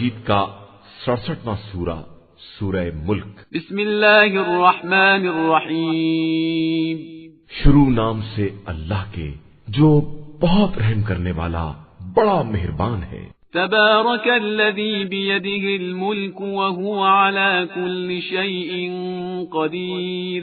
جیت کا 67واں سورہ سورہ ملک۔ بسم اللہ الرحمن الرحیم۔ شروع نام سے اللہ کے جو بہت رحم کرنے والا بڑا مہربان ہے۔ تبارک الذی بیدہ الملک وہو علی کل شیء قدیر۔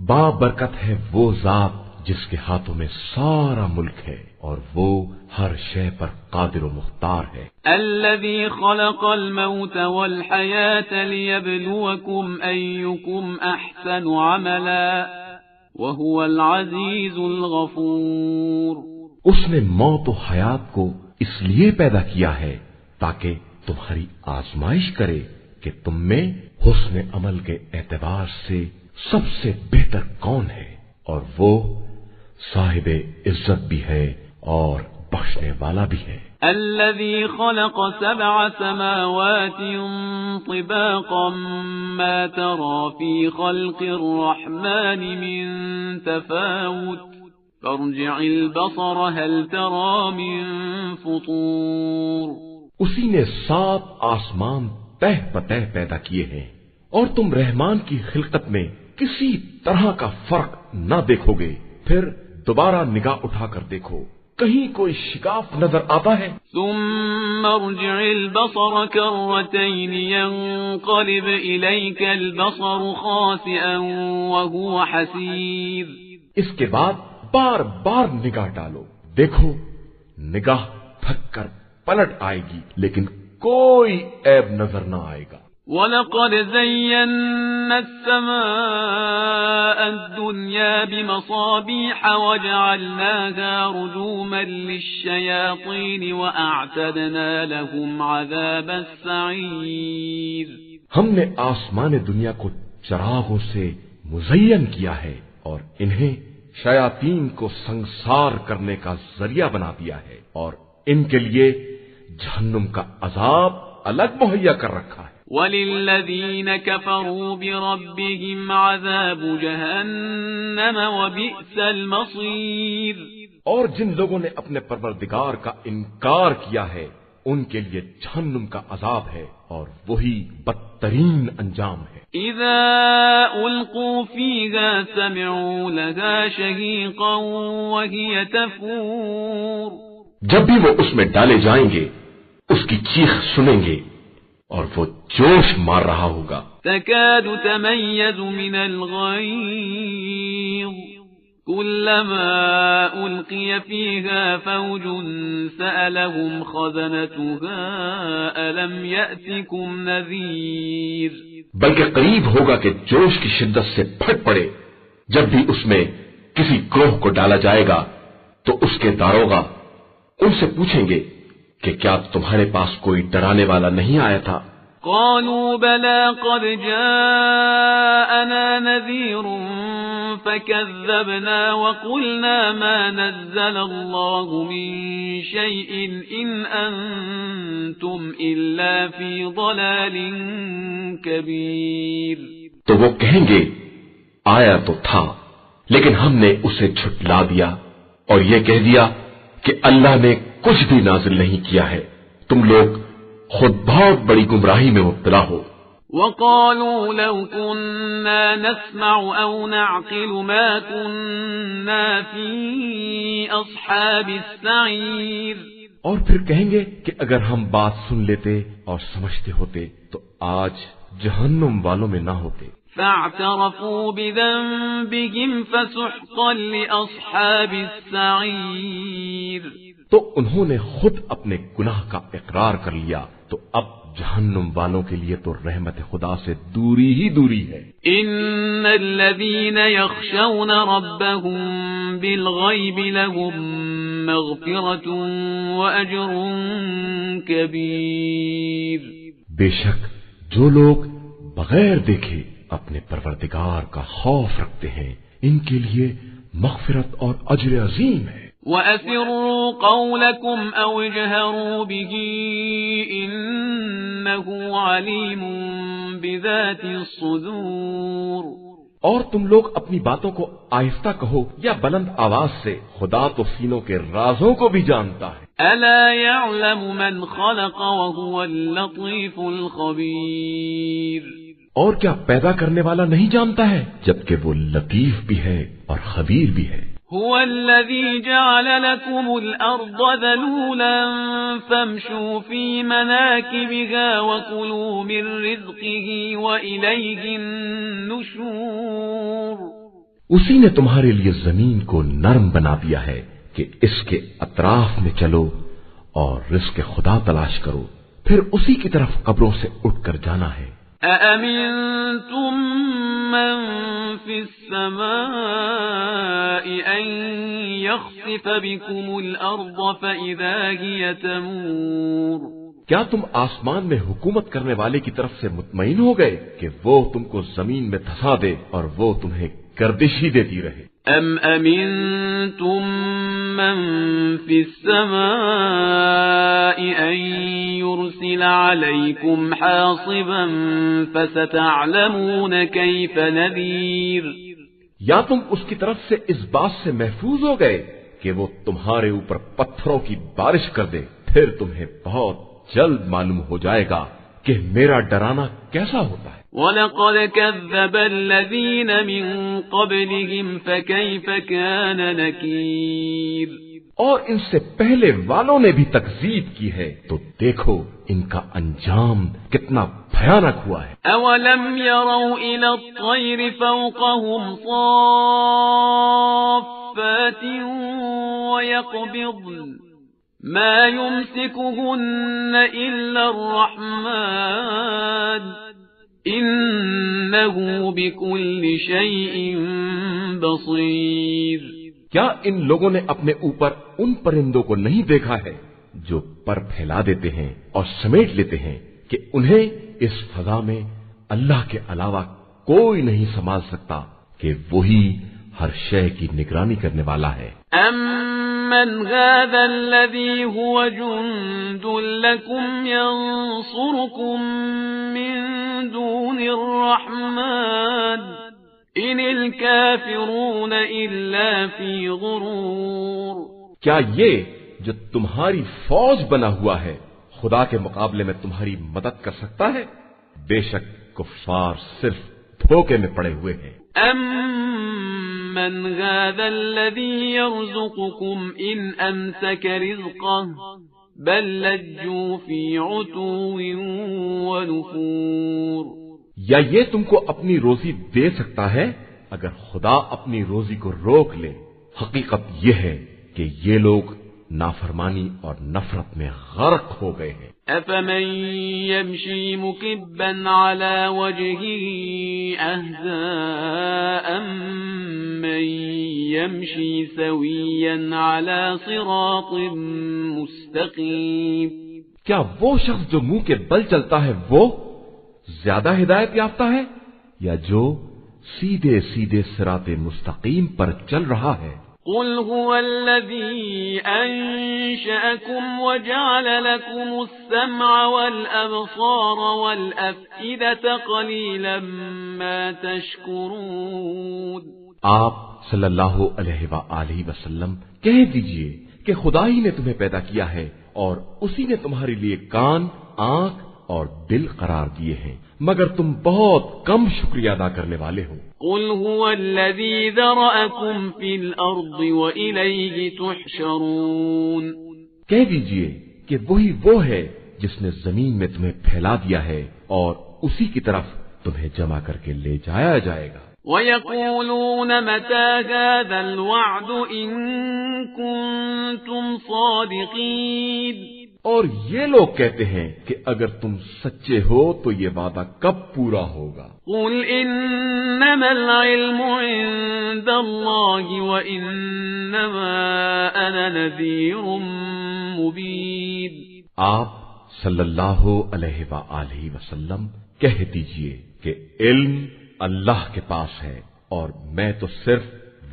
بابرکت ہے وہ ذات جس کے ہاتھوں میں سارا ملک ہے اور وہ ہر شے پر قادر و مختار ہے۔ الذی خلق الموت والحیاة لیبلوکم ایکم احسن عملا وہو العزیز الغفور۔ اس نے موت و حیات کو اس لیے پیدا کیا ہے تاکہ تمہاری آزمائش کرے کہ تم میں حسن عمل کے اعتبار سے سب سے بہتر کون ہے، اور وہ صاحب عزت بھی ہے اور بخشنے والا بھی ہے۔ الذي خلق 7 سماوات طباقا ما ترى في خلق الرحمن من تفاوت فارجع البصر هل ترى من فطور۔ اسی نے 7 آسمان تہ بتہ پیدا کیے ہیں اور تم رحمان کی خلقت میں کسی طرح کا فرق نہ دیکھو گے، پھر دوبارہ نگاہ اٹھا کر دیکھو کہیں کوئی شگاف نظر آتا ہے۔ ثم ارجع البصر كرتين ينقلب إليك البصر خاسئا وهو حسير۔ اس کے بعد بار بار نگاہ ڈالو، دیکھو نگاہ تھک کر پلٹ آئے گی لیکن کوئی عیب نظر نہ آئے گا۔ وَلَقَدْ زَيَّنَّا السَّمَاءَ الدُّنْيَا بِمَصَابِيحَ وَجَعَلْنَاهَا رُجُومًا لِلشَّيَاطِينِ وَأَعْتَدْنَا لَهُمْ عَذَابَ السَّعِيرِ۔ ہم نے آسمان دنیا کو چراغوں سے مزین کیا ہے اور انہیں شیاطین کو سنگسار کرنے کا ذریعہ بنا دیا ہے، اور ان کے لیے جہنم کا عذاب الگ مہیا کر رکھا ہے۔ وَلِلَّذِينَ كَفَرُوا بِرَبِّهِمْ عَذَابُ جَهَنَّمَ وَبِئْسَ الْمَصِيرُ۔ اور جن لوگوں نے اپنے پروردگار کا انکار کیا ہے ان کے لیے جہنم کا عذاب ہے اور وہی بدترین انجام ہے۔ اذا القوا فيها سمعوا لها شهيقا وهي تفور۔ جب بھی وہ اس میں ڈالے جائیں گے اس کی چیخ سنیں گے اور وہ جوش مار رہا ہوگا۔ تكاد تميز من الغيظ كلما ألقي فيها فوج سألهم خزنتها ألم يأتكم نذير۔ بلکہ قریب ہوگا کہ جوش کی شدت سے پھٹ پڑے جب بھی اس میں کسی گروہ کو ڈالا جائے گا تو اس کے داروغہ ان سے پوچھیں گے کہ کیا تمہارے پاس کوئی ڈرانے والا نہیں آیا تھا؟ قالوا بلى قد جاءنا نذير فكذبنا وقلنا ما نزل الله من شيء إن أنتم إلا في ضلال كبير۔ تو وہ کہیں گے آیا تو تھا لیکن ہم نے اسے جھٹلا دیا اور یہ کہہ دیا کہ اللہ نے کچھ بھی نازل نہیں کیا ہے، تم لوگ خود بہت بڑی گمراہی میں مبتلا ہو۔ وقالوا لو كنا نسمع أو نعقل ما كنا في أصحاب السعير۔ اور پھر کہیں گے کہ اگر ہم بات سن لیتے اور سمجھتے ہوتے تو آج جہنم والوں میں نہ ہوتے۔ فاعترفوا بذنبهم فسحقا لأصحاب السعير۔ تو انہوں نے خود اپنے گناہ کا اقرار کر لیا تو اب جہنم والوں کے لیے تو رحمت خدا سے دوری ہی دوری ہے۔ ان الذين يخشون ربهم بالغيب لهم مغفرة واجر كبير۔ بے شک جو لوگ بغیر دیکھے اپنے پروردگار کا خوف رکھتے ہیں ان کے لیے مغفرت اور اجر عظیم ہے۔ وَأَسِرُّوا قَوْلَكُمْ أَوْ اجْهَرُوا بِهِ إِنَّهُ عَلِيمٌ بِذَاتِ الصُّدُورِ۔ اور تم لوگ اپنی باتوں کو آہستہ کہو یا بلند آواز سے، خدا تو سینوں کے رازوں کو بھی جانتا ہے۔ ألا يعلم من خلق وهو اللطيف الخبير۔ اور کیا پیدا کرنے والا نہیں جانتا ہے، جبکہ وہ لطیف بھی ہے اور خبیر بھی ہے۔ هو الذي جعل لكم الأرض ذلولا فامشوا في مناكبها وكلوا من رزقه وإليه النشور۔ اسی نے تمہارے لیے زمین کو نرم بنا دیا ہے کہ اس کے اطراف میں چلو اور رزق خدا تلاش کرو، پھر اسی کی طرف قبروں سے اٹھ کر جانا ہے۔ أأمنتم من في السماء أن يخسف بكم الأرض فإذا هي تمور۔ کیا تم آسمان میں حکومت کرنے والے کی طرف سے مطمئن ہو گئے کہ وہ تم کو زمین میں دھسا دے اور وہ تمہیں گردش ہی دیتی رہے؟ أم أمنتم من في السماء أن يرسل عليكم حاصبا فستعلمون كيف نذير۔ یا تم اس کی طرف سے اس بات سے محفوظ ہو گئے کہ وہ تمہارے اوپر پتھروں کی بارش کر دے، پھر تمہیں بہت جلد معلوم ہو جائے گا کہ میرا ڈرانا کیسا ہوتا ہے۔ وَلَقَدْ كَذَّبَ الَّذِينَ مِن قَبْلِهِمْ فَكَيْفَ كَانَ نَكِيرٌ۔ اور ان سے پہلے والوں نے بھی تکذیب کی ہے، تو دیکھو ان کا انجام کتنا بھیانک ہوا ہے۔ أَوَلَمْ يَرَوْا إِلَى الطَّيْرِ فَوْقَهُمْ صَافَّاتٍ وَيَقْبِضْنَ مَا يُمْسِكُهُنَّ إِلَّا الرَّحْمَنُ إِنَّهُ بِكُلِّ شَيْءٍ بَصِيرٌ۔ کیا ان لوگوں نے اپنے اوپر ان پرندوں کو نہیں دیکھا ہے جو پر پھیلا دیتے ہیں اور سمیٹ لیتے ہیں کہ انہیں اس فضا میں اللہ کے علاوہ کوئی نہیں سنبھال سکتا کہ وہی ہر شے کی نگرانی کرنے والا ہے۔ أَمَّنْ هَذَا الَّذِي هُوَ جُنْدٌ لَكُمْ يَنْصُرُكُمْ مِنْ دُونِ الرَّحْمَنِ إِنِ الْكَافِرُونَ إِلَّا فِي غُرُورٍ۔ کیا یہ جو تمہاری فوج بنا ہوا ہے خدا کے مقابلے میں تمہاری مدد کر سکتا ہے؟ بے شک کفار صرف دھوکے میں پڑے ہوئے ہیں۔ أَمَّنْ هَذَا الَّذِي يَرْزُقُكُمْ إِنْ أَمْسَكَ رِزْقَهُ بَلْ لَجُّوا فِي عُتُوٍّ وَنُفُورٍ۔ یا یہ تم کو اپنی روزی دے سکتا ہے اگر خدا اپنی روزی کو روک لے؟ حقیقت یہ ہے کہ یہ لوگ نافرمانی اور نفرت میں غرق ہو گئے ہیں۔ أَفَمَن يَمْشِي مُكِبًّا عَلَى وَجْهِهِ أَهْدَىٰ أَمَّن يَمْشِي سَوِيًّا عَلَى صِرَاطٍ مُسْتَقِيمٍ۔ کیا وہ شخص جو منہ کے بل چلتا ہے وہ زیادہ ہدایت یافتہ ہے یا جو سیدھے سیدھے صراط مستقیم پر چل رہا ہے؟ قل هو الذي أنشأكم وجعل لكم السمع والأبصار والأفئدة قليلا ما تشكرون۔ آپ صلی اللہ علیہ وآلہ وسلم کہہ دیجئے کہ خدا ہی نے تمہیں پیدا کیا ہے اور اسی نے تمہارے لیے کان، آنکھ اور دل قرار دیے ہیں، مگر تم بہت کم شکریہ ادا کرنے والے ہو۔ قل هو الذي ذرأكم في الأرض وإليه تحشرون۔ کہہ دیجئے کہ وہی وہ ہے جس نے زمین میں تمہیں پھیلا دیا ہے اور اسی کی طرف تمہیں جمع کر کے لے جایا جائے گا۔ وَيَقُولُونَ مَتَى هَذَا الْوَعْدُ إِن كُنتُمْ صَادِقِينَ۔ اور یہ لوگ کہتے ہیں کہ اگر تم سچے ہو تو یہ وعدہ کب پورا ہوگا؟ قُلْ إِنَّمَا الْعِلْمُ عِندَ اللَّهِ وَإِنَّمَا أَنَا نَذِيرٌ مُبِينٌ۔ آپ صلی اللہ علیہ وآلہ وسلم کہہ دیجئے کہ علم اللہ کے پاس ہے اور میں تو صرف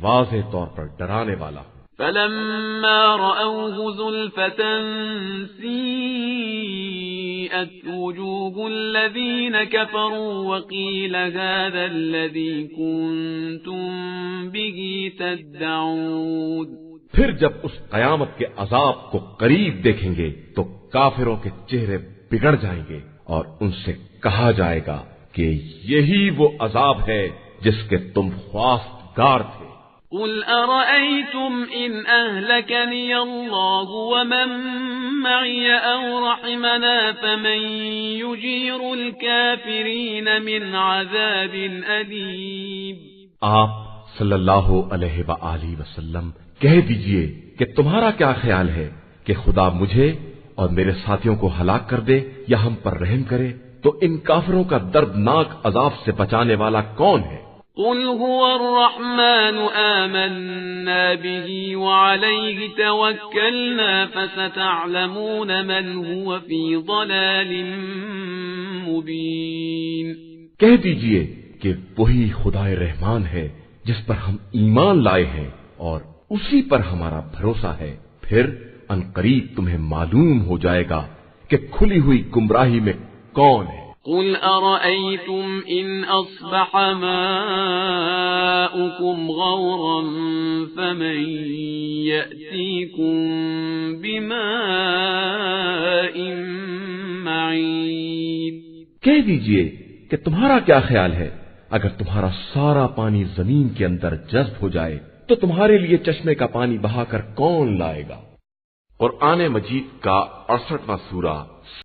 واضح طور پر ڈرانے والا ہوں۔ فلما رأوه زلفة سيئت وجوه الذين كفروا وقيل هذا الذي كنتم به تدعون. پھر جب اس قیامت کے عذاب کو قریب دیکھیں گے تو کافروں کے چہرے بگڑ جائیں گے اور ان سے کہا جائے گا کہ یہی وہ عذاب ہے جس کے تم خواستگار تھے. قل أرأيتم إن أهلكني الله ومن معي أو رحمنا فمن يجير الكافرين من عذاب أليم. آپ صلی اللہ علیہ وآلہ وسلم کہہ دیجئے کہ تمہارا کیا خیال ہے کہ خدا مجھے اور میرے ساتھیوں کو ہلاک کر دے یا ہم پر رحم کرے تو ان کافروں کا دردناک عذاب سے بچانے والا کون ہے؟ قل هو الرحمن آمنا به وعليه توكلنا فستعلمون من هو في ضلال مبين. کہہ دیجئے کہ وہی خدائے رحمان ہے جس پر ہم ایمان لائے ہیں اور اسی پر ہمارا بھروسہ ہے. پھر ان قریب تمہیں معلوم ہو جائے گا کہ کھلی ہوئی گمراہی میں کون ہے. قل أرأيتم إن أصبح ماؤكم غورا فمن يأتيكم بماء معين. کہہ دیجئے کہ تمہارا کیا خیال ہے اگر تمہارا سارا پانی زمین کے اندر جذب ہو جائے تو تمہارے لیے چشمے کا پانی بہا کر کون لائے گا؟ قرآن مجید کا 68واں سورہ